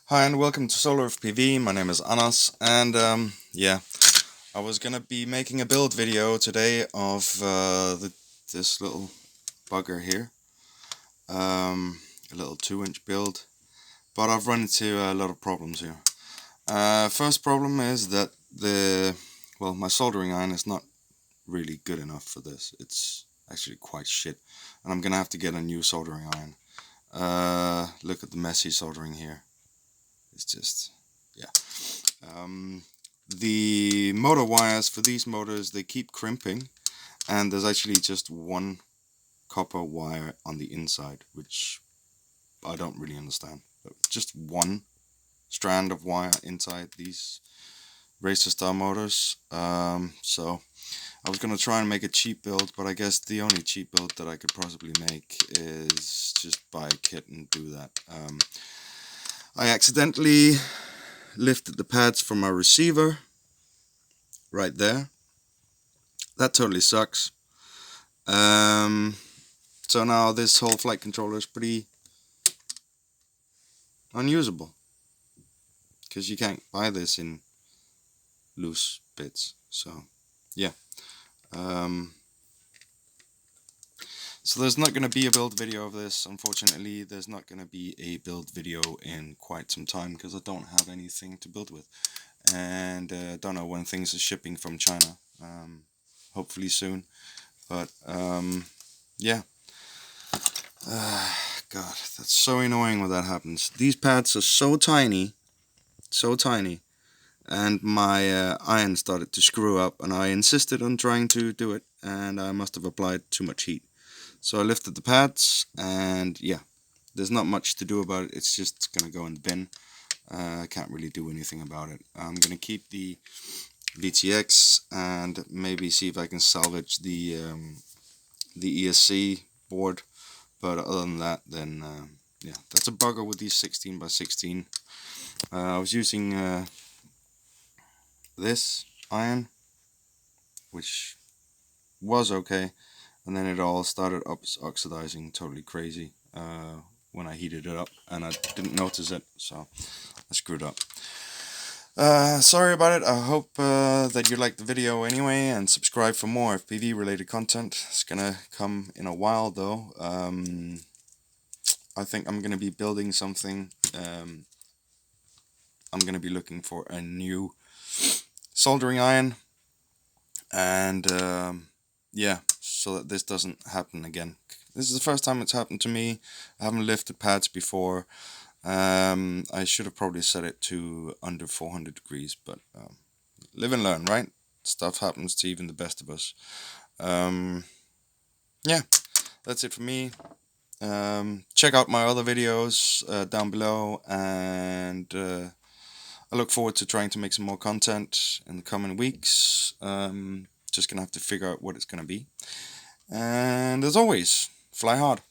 Hi and welcome to Solar FPV. My name is Anas, and yeah, I was gonna be making a build video today of this little bugger here, a little 2-inch build, but I've run into a lot of problems here. First problem is that my soldering iron is not really good enough for this. It's actually quite shit, and I'm gonna have to get a new soldering iron. Look at the messy soldering here. It's just, yeah. The motor wires for these motors, they keep crimping, and there's actually just one copper wire on the inside, which I don't really understand. But just one strand of wire inside these Racer Star motors. So I was gonna try and make a cheap build, but I guess the only cheap build that I could possibly make is just buy a kit and do that. I accidentally lifted the pads from my receiver right there. That totally sucks. So now this whole flight controller is pretty unusable because you can't buy this in loose bits. So yeah. So there's not going to be a build video of this. Unfortunately, there's not going to be a build video in quite some time because I don't have anything to build with, and don't know when things are shipping from China. Hopefully soon, but yeah. God, that's so annoying when that happens. These pads are so tiny, and my iron started to screw up, and I insisted on trying to do it, and I must have applied too much heat. So I lifted the pads, and yeah, there's not much to do about it. It's just gonna go in the bin. I can't really do anything about it. I'm gonna keep the VTX and maybe see if I can salvage the ESC board. But other than that, then yeah, that's a bugger with these 16 by 16. I was using this iron, which was okay, and then it all started oxidizing totally crazy when I heated it up, and I didn't notice it, so I screwed up. Sorry about it. I hope that you liked the video anyway, and subscribe for more FPV related content. It's gonna come in a while though. I think I'm gonna be building something. I'm gonna be looking for a new soldering iron, and yeah, so that this doesn't happen again. This is the first time it's happened to me. I haven't lifted pads before. I should have probably set it to under 400 degrees, but live and learn, right? Stuff happens to even the best of us. Yeah, that's it for me. Check out my other videos down below, and I look forward to trying to make some more content in the coming weeks. Just gonna have to figure out what it's gonna be. And as always, fly hard.